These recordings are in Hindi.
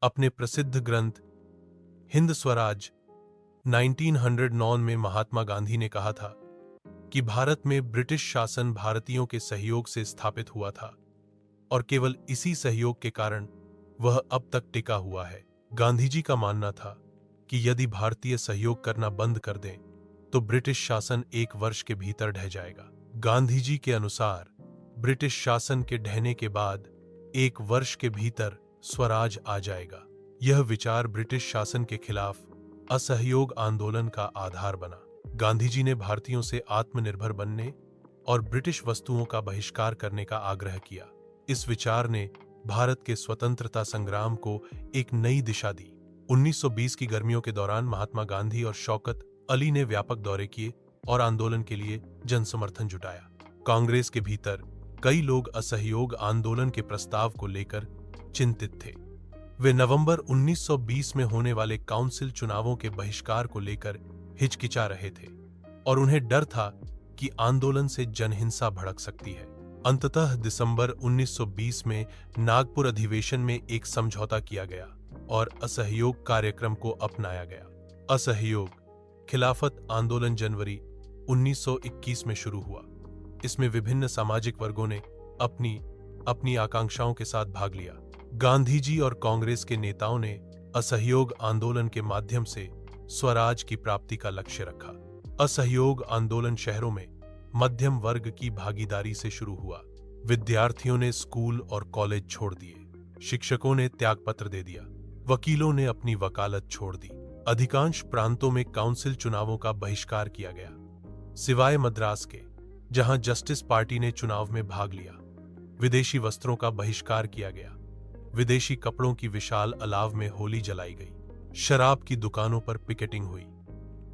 अपने प्रसिद्ध ग्रंथ हिंद स्वराज 1909 में महात्मा गांधी ने कहा था कि भारत में ब्रिटिश शासन भारतीयों के सहयोग से स्थापित हुआ था और केवल इसी सहयोग के कारण वह अब तक टिका हुआ है। गांधी जी का मानना था कि यदि भारतीय सहयोग करना बंद कर दें तो ब्रिटिश शासन 1 वर्ष के भीतर ढह जाएगा। गांधी जी के अनुसार ब्रिटिश शासन के ढहने के बाद 1 वर्ष के भीतर स्वराज आ जाएगा। यह विचार ब्रिटिश शासन के खिलाफ असहयोग आंदोलन का आधार बना। गांधी जी ने भारतीयों से आत्मनिर्भर बनने और ब्रिटिश वस्तुओं का बहिष्कार करने का आग्रह किया। इस विचार ने भारत के स्वतंत्रता संग्राम को एक नई दिशा दी। 1920 की गर्मियों के दौरान महात्मा गांधी और शौकत अली ने व्यापक दौरे किए और आंदोलन के लिए जनसमर्थन जुटाया। कांग्रेस के भीतर कई लोग असहयोग आंदोलन के प्रस्ताव को लेकर चिंतित थे। वे नवंबर 1920 में होने वाले काउंसिल चुनावों के बहिष्कार को लेकर हिचकिचा रहे थे और उन्हें डर था कि आंदोलन से जनहिंसा भड़क सकती है। अंततः दिसंबर 1920 में नागपुर अधिवेशन में एक समझौता किया गया और असहयोग कार्यक्रम को अपनाया गया। असहयोग खिलाफत आंदोलन जनवरी 1921 में शुरू हुआ। इसमें विभिन्न सामाजिक वर्गों ने अपनी आकांक्षाओं के साथ भाग लिया। गांधी जी और कांग्रेस के नेताओं ने असहयोग आंदोलन के माध्यम से स्वराज की प्राप्ति का लक्ष्य रखा। असहयोग आंदोलन शहरों में मध्यम वर्ग की भागीदारी से शुरू हुआ। विद्यार्थियों ने स्कूल और कॉलेज छोड़ दिए, शिक्षकों ने त्यागपत्र दे दिया, वकीलों ने अपनी वकालत छोड़ दी। अधिकांश प्रांतों में काउंसिल चुनावों का बहिष्कार किया गया, सिवाय मद्रास के, जहां जस्टिस पार्टी ने चुनाव में भाग लिया। विदेशी वस्त्रों का बहिष्कार किया गया। विदेशी कपड़ों की विशाल अलाव में होली जलाई गई। शराब की दुकानों पर पिकेटिंग हुई।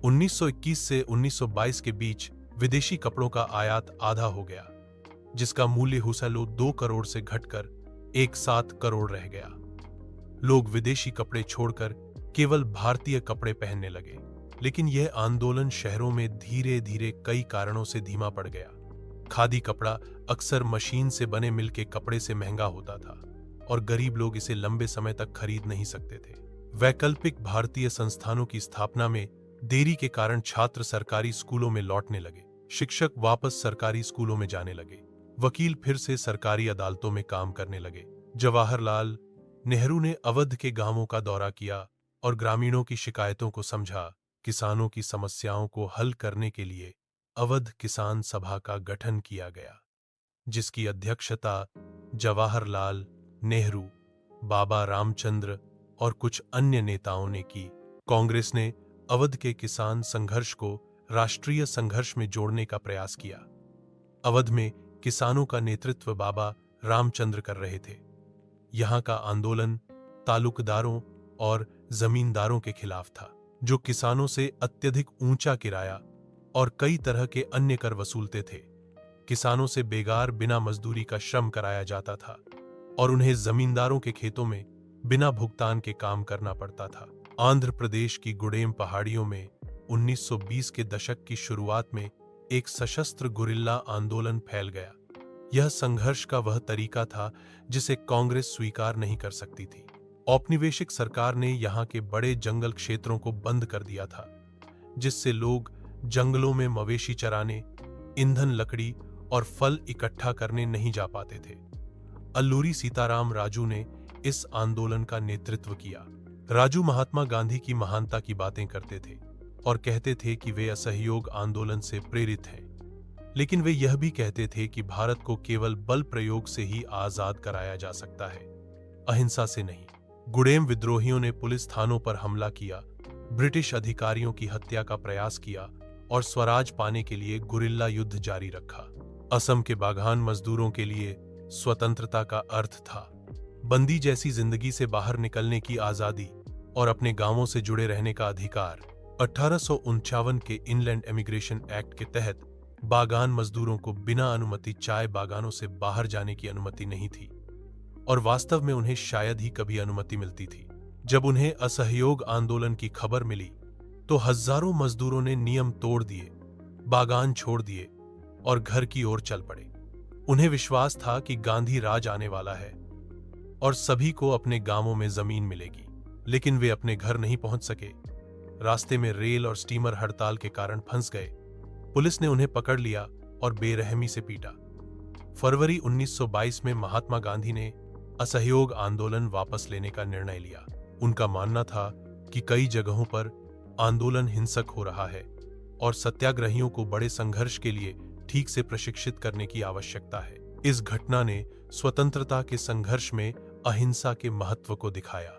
1921 से 1922 के बीच विदेशी कपड़ों का आयात आधा हो गया, जिसका मूल्य हुसैलो 2 करोड़ से घटकर 1.7 करोड़ रह गया। लोग विदेशी कपड़े छोड़कर केवल भारतीय कपड़े पहनने लगे। लेकिन यह आंदोलन शहरों में धीरे धीरे कई कारणों से धीमा पड़ गया। खादी कपड़ा अक्सर मशीन से बने मिल के कपड़े से महंगा होता था और गरीब लोग इसे लंबे समय तक खरीद नहीं सकते थे। वैकल्पिक भारतीय संस्थानों की स्थापना में देरी के कारण छात्र सरकारी स्कूलों में लौटने लगे, शिक्षक वापस सरकारी स्कूलों में जाने लगे, वकील फिर से सरकारी अदालतों में काम करने लगे। जवाहरलाल नेहरू ने अवध के गांवों का दौरा किया और ग्रामीणों की शिकायतों को समझा। किसानों की समस्याओं को हल करने के लिए अवध किसान सभा का गठन किया गया, जिसकी अध्यक्षता जवाहरलाल नेहरू, बाबा रामचंद्र और कुछ अन्य नेताओं ने की। कांग्रेस ने अवध के किसान संघर्ष को राष्ट्रीय संघर्ष में जोड़ने का प्रयास किया। अवध में किसानों का नेतृत्व बाबा रामचंद्र कर रहे थे। यहां का आंदोलन तालुकदारों और जमींदारों के खिलाफ था, जो किसानों से अत्यधिक ऊंचा किराया और कई तरह के अन्य कर वसूलते थे। किसानों से बेगार बिना मजदूरी का श्रम कराया जाता था और उन्हें जमींदारों के खेतों में बिना भुगतान के काम करना पड़ता था। आंध्र प्रदेश की गुडेम पहाड़ियों में 1920 के दशक की शुरुआत में एक सशस्त्र गुरिल्ला आंदोलन फैल गया। यह संघर्ष का वह तरीका था जिसे कांग्रेस स्वीकार नहीं कर सकती थी। औपनिवेशिक सरकार ने यहाँ के बड़े जंगल क्षेत्रों को बंद कर दिया था, जिससे लोग जंगलों में मवेशी चराने, ईंधन, लकड़ी और फल इकट्ठा करने नहीं जा पाते थे। अल्लूरी सीताराम राजू ने इस आंदोलन का नेतृत्व किया। राजू महात्मा गांधी की महानता की बातें करते थे और कहते थे कि वे असहयोग आंदोलन से प्रेरित हैं, लेकिन वे यह भी कहते थे कि भारत को केवल बल प्रयोग से ही आजाद कराया जा सकता है, अहिंसा से नहीं। गुडेम विद्रोहियों ने पुलिस थानों पर हमला किया, ब्रिटिश अधिकारियों की हत्या का प्रयास किया और स्वराज पाने के लिए गुरिल्ला युद्ध जारी रखा। असम के बागान मजदूरों के लिए स्वतंत्रता का अर्थ था बंदी जैसी जिंदगी से बाहर निकलने की आजादी और अपने गांवों से जुड़े रहने का अधिकार। 1859 के इनलैंड एमिग्रेशन एक्ट के तहत बागान मजदूरों को बिना अनुमति चाय बागानों से बाहर जाने की अनुमति नहीं थी और वास्तव में उन्हें शायद ही कभी अनुमति मिलती थी। जब उन्हें असहयोग आंदोलन की खबर मिली तो हजारों मजदूरों ने नियम तोड़ दिए, बागान छोड़ दिए और घर की ओर चल पड़े। उन्हें विश्वास था कि गांधी राज आने वाला है और सभी को अपने गांवों में जमीन मिलेगी। लेकिन वे अपने घर नहीं पहुंच सके। रास्ते में रेल और स्टीमर हड़ताल के कारण फंस गए। पुलिस ने उन्हें पकड़ लिया और बेरहमी से पीटा। फरवरी 1922 में महात्मा गांधी ने असहयोग आंदोलन वापस लेने का निर्णय लिया। उनका मानना था कि कई जगहों पर आंदोलन हिंसक हो रहा है और सत्याग्रहियों को बड़े संघर्ष के लिए ठीक से प्रशिक्षित करने की आवश्यकता है। इस घटना ने स्वतंत्रता के संघर्ष में अहिंसा के महत्व को दिखाया।